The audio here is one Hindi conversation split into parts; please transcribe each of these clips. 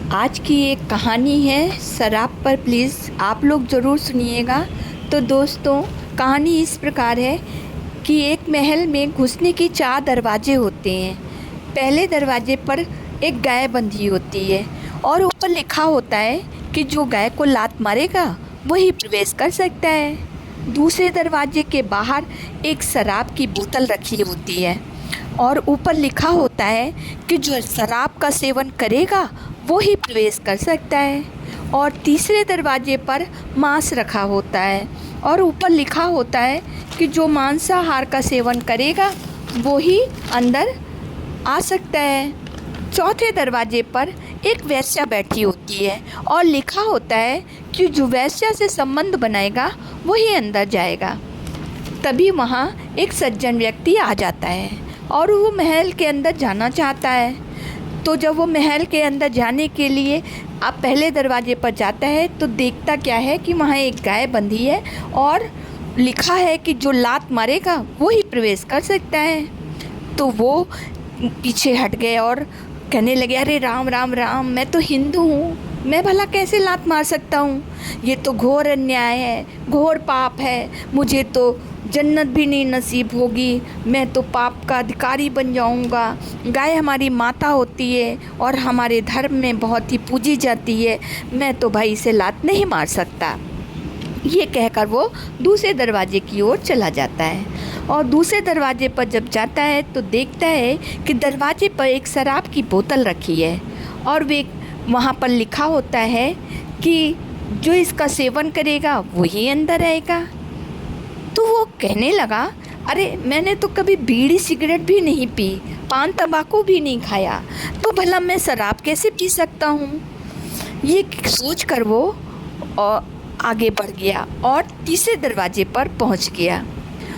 आज की एक कहानी है शराब पर। प्लीज़ आप लोग ज़रूर सुनिएगा। तो दोस्तों, कहानी इस प्रकार है कि एक महल में घुसने की 4 दरवाजे होते हैं। पहले दरवाजे पर एक गाय बंधी होती है और ऊपर लिखा होता है कि जो गाय को लात मारेगा वही प्रवेश कर सकता है। दूसरे दरवाजे के बाहर एक शराब की बोतल रखी होती है और ऊपर लिखा होता है कि जो शराब का सेवन करेगा वो ही प्रवेश कर सकता है। और तीसरे दरवाजे पर मांस रखा होता है और ऊपर लिखा होता है कि जो मांसाहार का सेवन करेगा वो ही अंदर आ सकता है। चौथे दरवाजे पर एक वेश्या बैठी होती है और लिखा होता है कि जो वेश्या से संबंध बनाएगा वही अंदर जाएगा। तभी वहाँ एक सज्जन व्यक्ति आ जाता है और वो महल के अंदर जाना चाहता है। तो जब वो महल के अंदर जाने के लिए आप पहले दरवाजे पर जाता है तो देखता क्या है कि वहाँ एक गाय बंधी है और लिखा है कि जो लात मारेगा वो ही प्रवेश कर सकता है। तो वो पीछे हट गए और कहने लगे, अरे राम राम राम, मैं तो हिंदू हूँ, मैं भला कैसे लात मार सकता हूँ? ये तो घोर अन्याय है, घोर पाप है, मुझे तो जन्नत भी नहीं नसीब होगी, मैं तो पाप का अधिकारी बन जाऊंगा। गाय हमारी माता होती है और हमारे धर्म में बहुत ही पूजी जाती है, मैं तो भाई इसे लात नहीं मार सकता। ये कहकर वो दूसरे दरवाजे की ओर चला जाता है और दूसरे दरवाजे पर जब जाता है तो देखता है कि दरवाजे पर एक शराब की बोतल रखी है और वे वहाँ पर लिखा होता है कि जो इसका सेवन करेगा वही अंदर आएगा। तो वो कहने लगा, अरे मैंने तो कभी बीड़ी सिगरेट भी नहीं पी, पान तंबाकू भी नहीं खाया, तो भला मैं शराब कैसे पी सकता हूँ? ये सोचकर वो और आगे बढ़ गया और तीसरे दरवाजे पर पहुँच गया।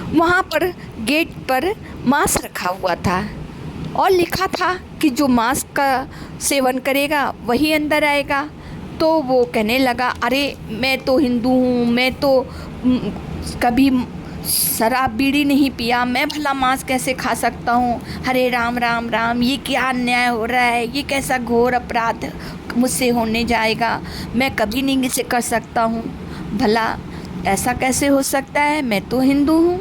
वहाँ पर गेट पर मांस रखा हुआ था और लिखा था कि जो मांस का सेवन करेगा वही अंदर आएगा। तो वो कहने लगा, अरे मैं तो हिंदू हूँ, मैं तो कभी शराब बीड़ी नहीं पिया, मैं भला मांस कैसे खा सकता हूँ? अरे राम राम राम, ये क्या अन्याय हो रहा है, ये कैसा घोर अपराध मुझसे होने जाएगा, मैं कभी नहीं इसे कर सकता हूँ, भला ऐसा कैसे हो सकता है, मैं तो हिंदू हूँ।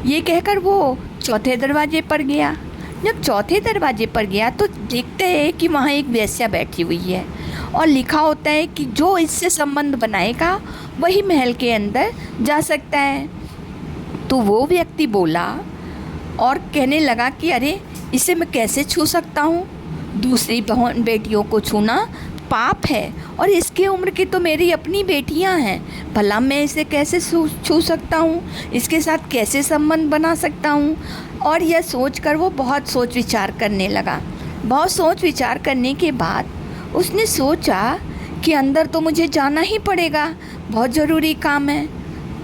ये कहकर वो चौथे दरवाजे पर गया। जब चौथे दरवाजे पर गया तो देखते हैं कि वहाँ एक वेश्या बैठी हुई है और लिखा होता है कि जो इससे संबंध बनाएगा वही महल के अंदर जा सकता है। तो वो व्यक्ति बोला और कहने लगा कि अरे इसे मैं कैसे छू सकता हूँ? दूसरी बहन बेटियों को छूना पाप है और इसकी उम्र की तो मेरी अपनी बेटियां हैं, भला मैं इसे कैसे छू सकता हूँ? इसके साथ कैसे संबंध बना सकता हूँ? और यह सोचकर वो बहुत सोच विचार करने लगा। बहुत सोच विचार करने के बाद उसने सोचा कि अंदर तो मुझे जाना ही पड़ेगा, बहुत ज़रूरी काम है,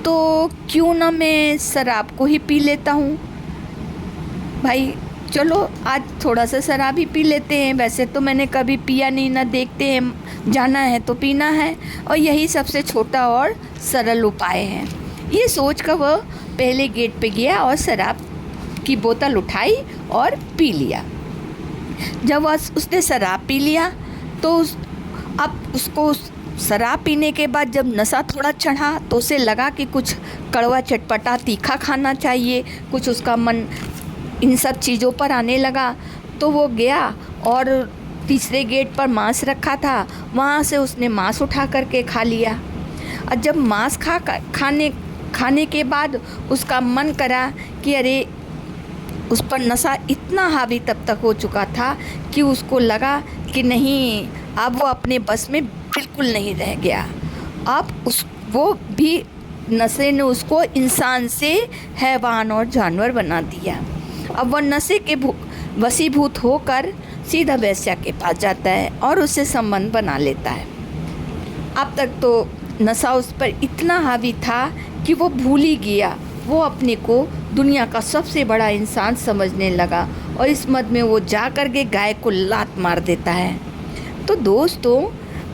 तो क्यों ना मैं शराब को ही पी लेता हूँ। भाई चलो आज थोड़ा सा शराब ही पी लेते हैं, वैसे तो मैंने कभी पिया नहीं, ना देखते हैं, जाना है तो पीना है और यही सबसे छोटा और सरल उपाय है। ये सोच कर वह पहले गेट पे गया और शराब की बोतल उठाई और पी लिया। जब उसने शराब पी लिया तो अब उसको शराब पीने के बाद जब नशा थोड़ा चढ़ा तो उसे लगा कि कुछ कड़वा चटपटा तीखा खाना चाहिए, कुछ उसका मन इन सब चीज़ों पर आने लगा। तो वो गया और तीसरे गेट पर मांस रखा था, वहाँ से उसने मांस उठा करके खा लिया। और जब मांस खाने के बाद उसका मन करा कि अरे उस पर नशा इतना हावी तब तक हो चुका था कि उसको लगा कि नहीं, अब वो अपने बस में बिल्कुल नहीं रह गया। अब वो भी नशे ने उसको इंसान से हैवान और जानवर बना दिया। अब वह नशे के वशीभूत होकर सीधा वेश्या के पास जाता है और उससे संबंध बना लेता है। अब तक तो नशा उस पर इतना हावी था कि वो भूल ही गया, वो अपने को दुनिया का सबसे बड़ा इंसान समझने लगा और इस मद में वो जा कर के गाय को लात मार देता है। तो दोस्तों,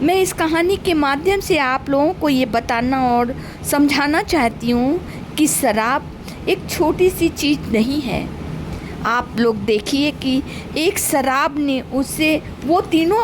मैं इस कहानी के माध्यम से आप लोगों को ये बताना और समझाना चाहती हूँ कि शराब एक छोटी सी चीज़ नहीं है। आप लोग देखिए कि एक शराब ने उससे वो तीनों